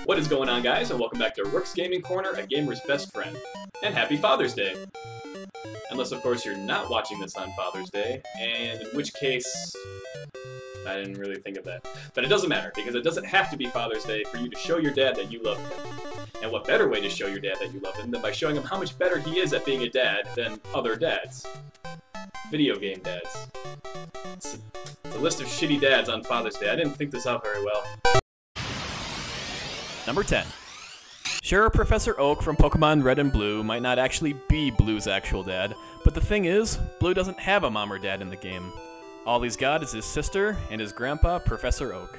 What is going on, guys, and welcome back to Rook's Gaming Corner, a gamer's best friend. And happy Father's Day! Unless, of course, you're not watching this on Father's Day, and in which case, I didn't really think of that. But it doesn't matter, because it doesn't have to be Father's Day for you to show your dad that you love him. And what better way to show your dad that you love him than by showing him how much better he is at being a dad than other dads. Video game dads. It's a list of shitty dads on Father's Day. I didn't think this out very well. Number 10. Sure, Professor Oak from Pokemon Red and Blue might not actually be Blue's actual dad, but the thing is, Blue doesn't have a mom or dad in the game. All he's got is his sister and his grandpa, Professor Oak.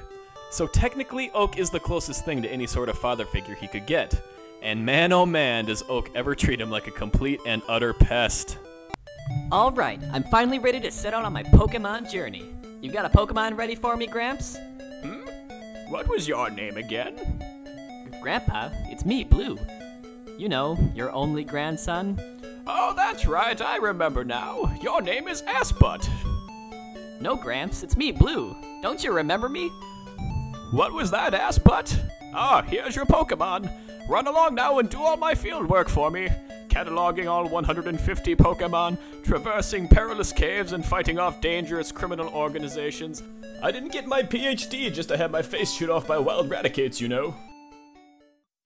So technically, Oak is the closest thing to any sort of father figure he could get. And man oh man, does Oak ever treat him like a complete and utter pest. Alright, I'm finally ready to set out on my Pokemon journey. You got a Pokemon ready for me, Gramps? What was your name again? Grandpa, it's me, Blue. You know, your only grandson. Oh, that's right, I remember now. Your name is Assbutt. No, Gramps, it's me, Blue. Don't you remember me? What was that, Assbutt? Ah, here's your Pokemon. Run along now and do all my field work for me. Cataloging all 150 Pokemon, traversing perilous caves and fighting off dangerous criminal organizations. I didn't get my PhD just to have my face chewed off by wild Raticates, you know.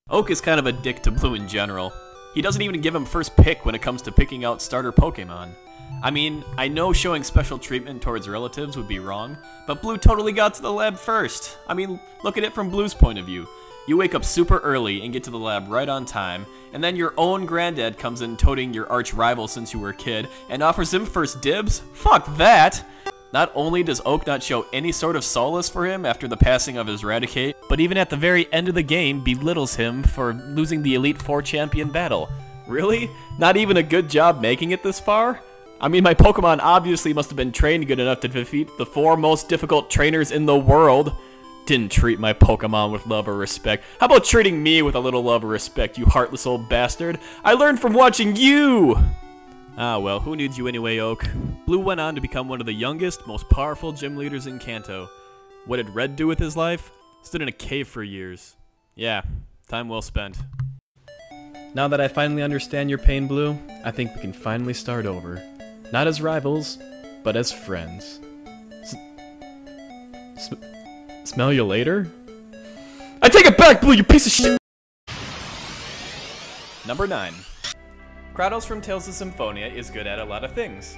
Oak is kind of a dick to Blue in general. He doesn't even give him first pick when it comes to picking out starter Pokemon. I mean, I know showing special treatment towards relatives would be wrong, but Blue totally got to the lab first. I mean, look at it from Blue's point of view. You wake up super early and get to the lab right on time, and then your own granddad comes in toting your arch rival since you were a kid and offers him first dibs? Fuck that! Not only does Oak not show any sort of solace for him after the passing of his Raticate, but even at the very end of the game belittles him for losing the Elite Four champion battle. Really? Not even a good job making it this far? I mean, my Pokemon obviously must have been trained good enough to defeat the 4 most difficult trainers in the world. Didn't treat my Pokemon with love or respect. How about treating me with a little love or respect, you heartless old bastard? I learned from watching you! Ah well, who needs you anyway, Oak? Blue went on to become one of the youngest, most powerful gym leaders in Kanto. What did Red do with his life? Stood in a cave for years. Yeah, time well spent. Now that I finally understand your pain, Blue, I think we can finally start over. Not as rivals, but as friends. Smell you later? I take it back, Blue, you piece of shit! Number 9. Kratos from Tales of Symphonia is good at a lot of things.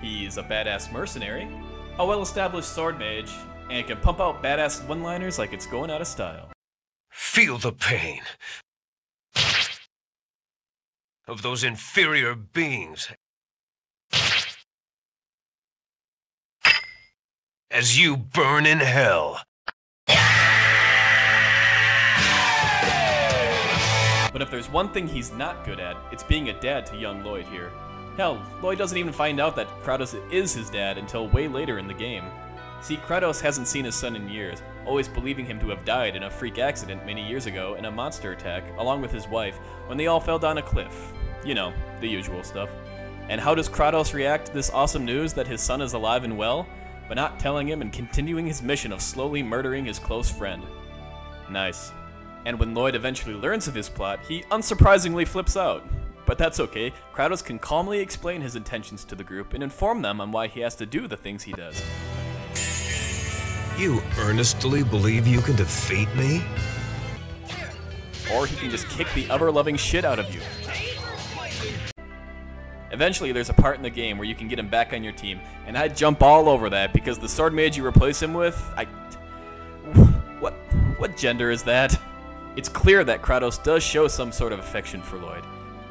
He's a badass mercenary, a well-established sword mage, and can pump out badass one-liners like it's going out of style. Feel the pain of those inferior beings as you burn in hell. But if there's one thing he's not good at, it's being a dad to young Lloyd here. Hell, Lloyd doesn't even find out that Kratos is his dad until way later in the game. See, Kratos hasn't seen his son in years, always believing him to have died in a freak accident many years ago in a monster attack, along with his wife, when they all fell down a cliff. You know, the usual stuff. And how does Kratos react to this awesome news that his son is alive and well? But not telling him and continuing his mission of slowly murdering his close friend. Nice. And when Lloyd eventually learns of his plot, he unsurprisingly flips out. But that's okay, Kratos can calmly explain his intentions to the group and inform them on why he has to do the things he does. You earnestly believe you can defeat me? Or he can just kick the ever-loving shit out of you. Eventually, there's a part in the game where you can get him back on your team, and I'd jump all over that because the sword mage you replace him with, What gender is that? It's clear that Kratos does show some sort of affection for Lloyd.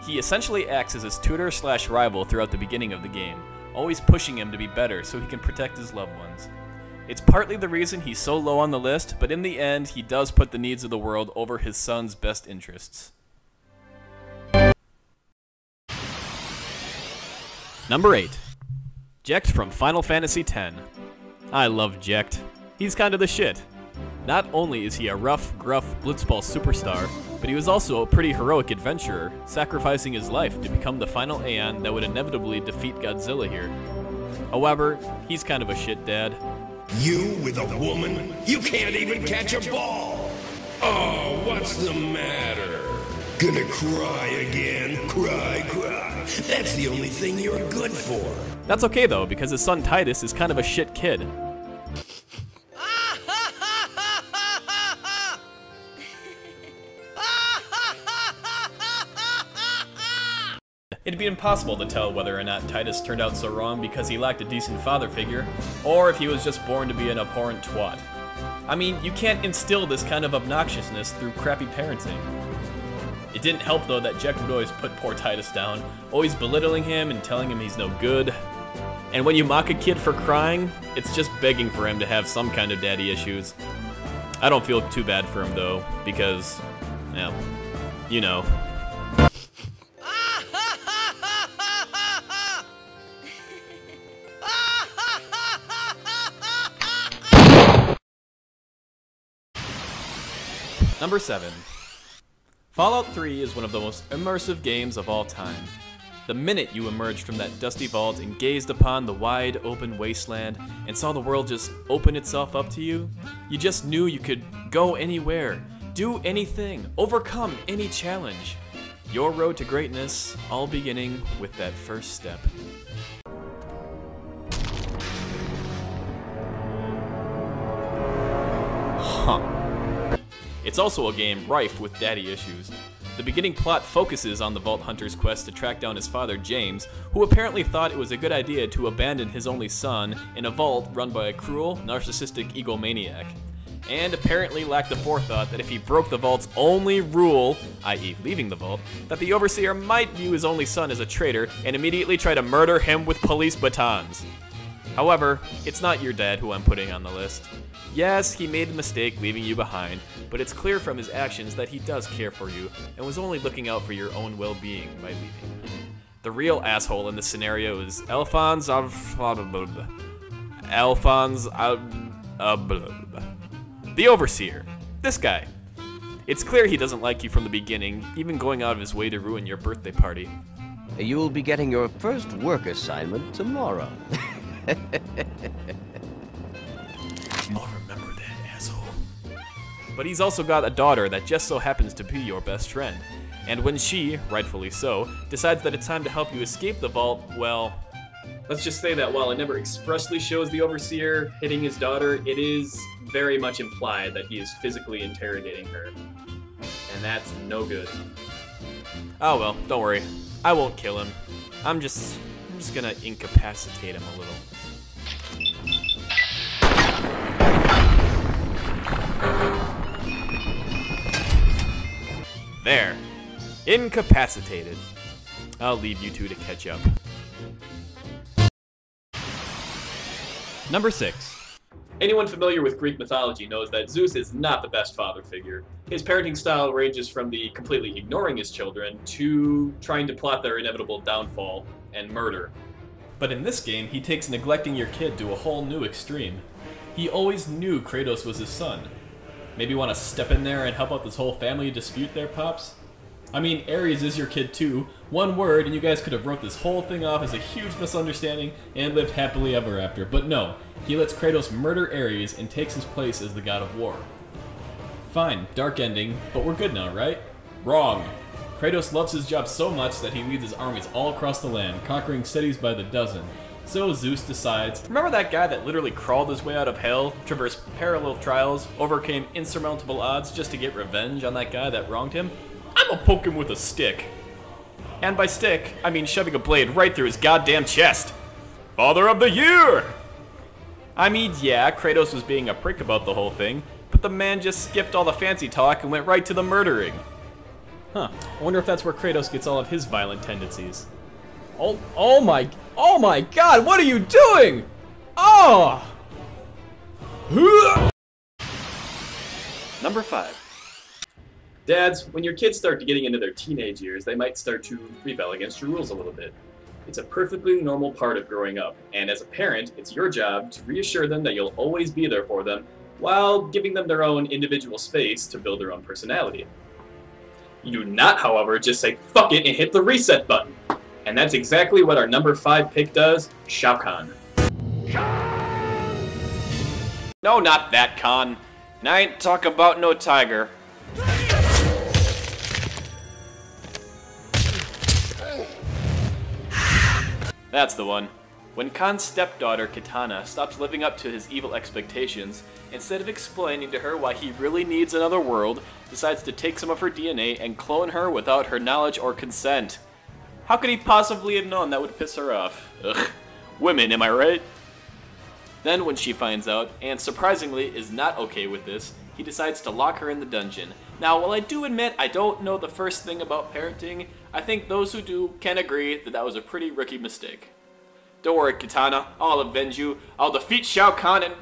He essentially acts as his tutor/rival throughout the beginning of the game, always pushing him to be better so he can protect his loved ones. It's partly the reason he's so low on the list, but in the end, he does put the needs of the world over his son's best interests. Number 8. Jecht from Final Fantasy X. I love Jecht. He's kind of the shit. Not only is he a rough, gruff blitzball superstar, but he was also a pretty heroic adventurer, sacrificing his life to become the final Aeon that would inevitably defeat Godzilla here. However, he's kind of a shit dad. You with a woman? You can't even catch a ball! Oh, what's the matter? Gonna cry again? Cry, cry. That's the only thing you're good for. That's okay though, because his son Titus is kind of a shit kid. It'd be impossible to tell whether or not Titus turned out so wrong because he lacked a decent father figure, or if he was just born to be an abhorrent twat. I mean, you can't instill this kind of obnoxiousness through crappy parenting. It didn't help though that Jack would always put poor Titus down, always belittling him and telling him he's no good. And when you mock a kid for crying, it's just begging for him to have some kind of daddy issues. I don't feel too bad for him though, because, well, you know. Number 7. Fallout 3 is one of the most immersive games of all time. The minute you emerged from that dusty vault and gazed upon the wide open wasteland and saw the world just open itself up to you, you just knew you could go anywhere, do anything, overcome any challenge. Your road to greatness, all beginning with that first step. Huh. It's also a game rife with daddy issues. The beginning plot focuses on the Vault Hunter's quest to track down his father, James, who apparently thought it was a good idea to abandon his only son in a vault run by a cruel, narcissistic egomaniac, and apparently lacked the forethought that if he broke the vault's only rule, i.e. leaving the vault, that the Overseer might view his only son as a traitor and immediately try to murder him with police batons. However, it's not your dad who I'm putting on the list. Yes, he made a mistake leaving you behind, but it's clear from his actions that he does care for you and was only looking out for your own well-being by leaving. The real asshole in this scenario is the Overseer. This guy. It's clear he doesn't like you from the beginning, even going out of his way to ruin your birthday party. You'll be getting your first work assignment tomorrow. I'll remember that, asshole. But he's also got a daughter that just so happens to be your best friend. And when she, rightfully so, decides that it's time to help you escape the vault, well... Let's just say that while it never expressly shows the Overseer hitting his daughter, it is very much implied that he is physically interrogating her. And that's no good. Oh well, don't worry. I won't kill him. I'm just gonna incapacitate him a little. There. Incapacitated. I'll leave you two to catch up. Number 6. Anyone familiar with Greek mythology knows that Zeus is not the best father figure. His parenting style ranges from the completely ignoring his children to trying to plot their inevitable downfall and murder. But in this game, he takes neglecting your kid to a whole new extreme. He always knew Kratos was his son. Maybe want to step in there and help out this whole family dispute there, Pops? I mean, Ares is your kid too. One word and you guys could have wrote this whole thing off as a huge misunderstanding and lived happily ever after. But no, he lets Kratos murder Ares and takes his place as the god of war. Fine, dark ending, but we're good now, right? Wrong. Kratos loves his job so much that he leads his armies all across the land, conquering cities by the dozen. So Zeus decides, remember that guy that literally crawled his way out of hell, traversed parallel trials, overcame insurmountable odds just to get revenge on that guy that wronged him? I'm gonna poke him with a stick. And by stick, I mean shoving a blade right through his goddamn chest. Father of the Year! I mean, yeah, Kratos was being a prick about the whole thing, but the man just skipped all the fancy talk and went right to the murdering. Huh, I wonder if that's where Kratos gets all of his violent tendencies. Oh my god, what are you doing? Oh! Number 5. Dads, when your kids start getting into their teenage years, they might start to rebel against your rules a little bit. It's a perfectly normal part of growing up, and as a parent, it's your job to reassure them that you'll always be there for them, while giving them their own individual space to build their own personality. You do not, however, just say fuck it and hit the reset button. And that's exactly what our number 5 pick does, Shao Kahn. No, not that Khan. And I ain't talking about no tiger. That's the one. When Khan's stepdaughter, Kitana, stops living up to his evil expectations, instead of explaining to her why he really needs another world, decides to take some of her DNA and clone her without her knowledge or consent. How could he possibly have known that would piss her off? Ugh. Women, am I right? Then when she finds out, and surprisingly is not okay with this, he decides to lock her in the dungeon. Now, while I do admit I don't know the first thing about parenting, I think those who do can agree that that was a pretty rookie mistake. Don't worry, Kitana, I'll avenge you. I'll defeat Shao Kahn and...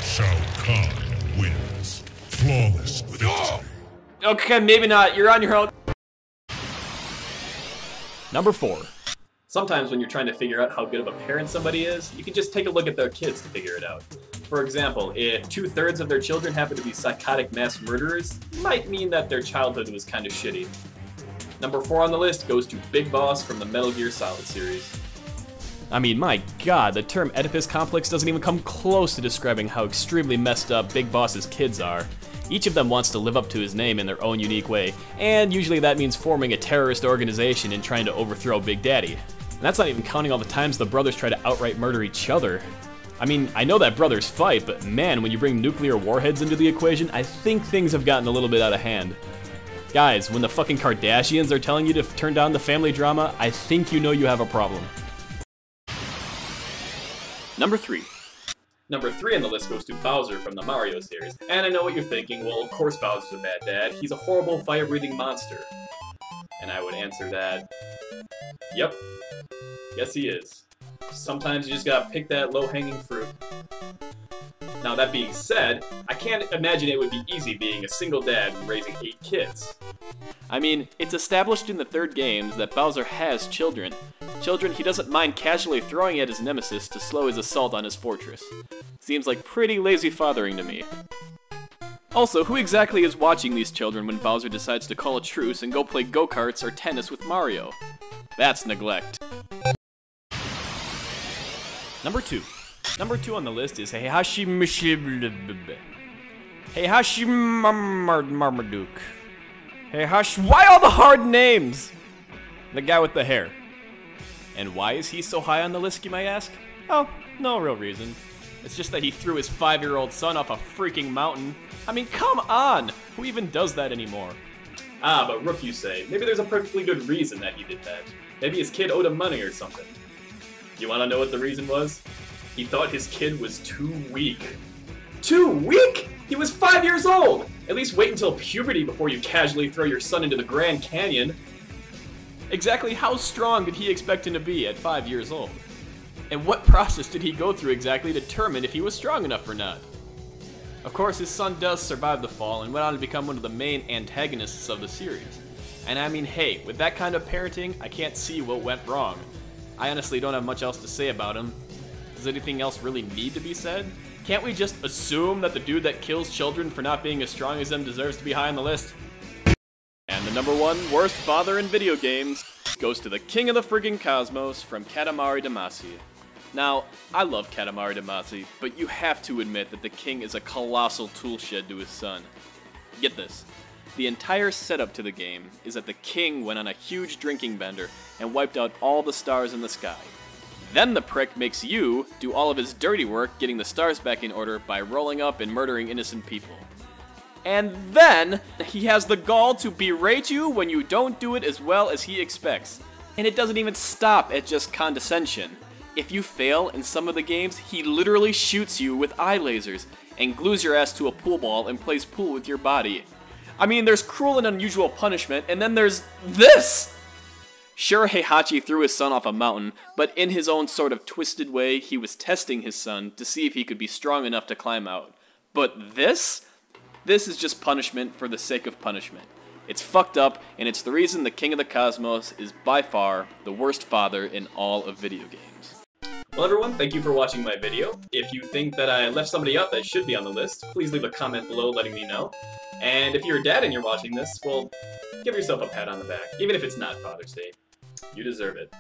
Shao Kahn wins. Flawless victory. Okay, maybe not. You're on your own. Number 4. Sometimes when you're trying to figure out how good of a parent somebody is, you can just take a look at their kids to figure it out. For example, if 2/3 of their children happen to be psychotic mass murderers, it might mean that their childhood was kind of shitty. Number 4 on the list goes to Big Boss from the Metal Gear Solid series. I mean, my god, the term Oedipus complex doesn't even come close to describing how extremely messed up Big Boss's kids are. Each of them wants to live up to his name in their own unique way, and usually that means forming a terrorist organization and trying to overthrow Big Daddy. And that's not even counting all the times the brothers try to outright murder each other. I mean, I know that brothers fight, but man, when you bring nuclear warheads into the equation, I think things have gotten a little bit out of hand. Guys, when the fucking Kardashians are telling you to turn down the family drama, I think you know you have a problem. Number 3. Number 3 on the list goes to Bowser from the Mario series. And I know what you're thinking, well, of course Bowser's a bad dad. He's a horrible fire-breathing monster. And I would answer that, yep. Yes, he is. Sometimes you just gotta pick that low-hanging fruit. Now, that being said, I can't imagine it would be easy being a single dad and raising 8 kids. I mean, it's established in the third games that Bowser has children. Children he doesn't mind casually throwing at his nemesis to slow his assault on his fortress. Seems like pretty lazy fathering to me. Also, who exactly is watching these children when Bowser decides to call a truce and go play go-karts or tennis with Mario? That's neglect. Number 2. Number 2 on the list is Howshima. Marmaduke. Why all the hard names? The guy with the hair. And why is he so high on the list, you might ask? Oh, no real reason. It's just that he threw his 5-year-old son off a freaking mountain. I mean, come on! Who even does that anymore? Ah, but Rook, you say. Maybe there's a perfectly good reason that he did that. Maybe his kid owed him money or something. You wanna know what the reason was? He thought his kid was too weak. Too weak?! He was 5 years old! At least wait until puberty before you casually throw your son into the Grand Canyon. Exactly how strong did he expect him to be at 5 years old? And what process did he go through exactly to determine if he was strong enough or not? Of course, his son does survive the fall and went on to become one of the main antagonists of the series. And I mean, hey, with that kind of parenting, I can't see what went wrong. I honestly don't have much else to say about him. Does anything else really need to be said? Can't we just assume that the dude that kills children for not being as strong as them deserves to be high on the list? And the number 1 worst father in video games goes to the king of the friggin' cosmos from Katamari Damacy. Now, I love Katamari Damacy, but you have to admit that the king is a colossal toolshed to his son. Get this. The entire setup to the game is that the king went on a huge drinking bender and wiped out all the stars in the sky. Then the prick makes you do all of his dirty work getting the stars back in order by rolling up and murdering innocent people. And then he has the gall to berate you when you don't do it as well as he expects. And it doesn't even stop at just condescension. If you fail in some of the games, he literally shoots you with eye lasers and glues your ass to a pool ball and plays pool with your body. I mean, there's cruel and unusual punishment, and then there's this! Sure, Heihachi threw his son off a mountain, but in his own sort of twisted way, he was testing his son to see if he could be strong enough to climb out. But this? This is just punishment for the sake of punishment. It's fucked up, and it's the reason the King of the Cosmos is by far the worst father in all of video games. Well everyone, thank you for watching my video. If you think that I left somebody out that should be on the list, please leave a comment below letting me know. And if you're a dad and you're watching this, well, give yourself a pat on the back, even if it's not Father's Day. You deserve it.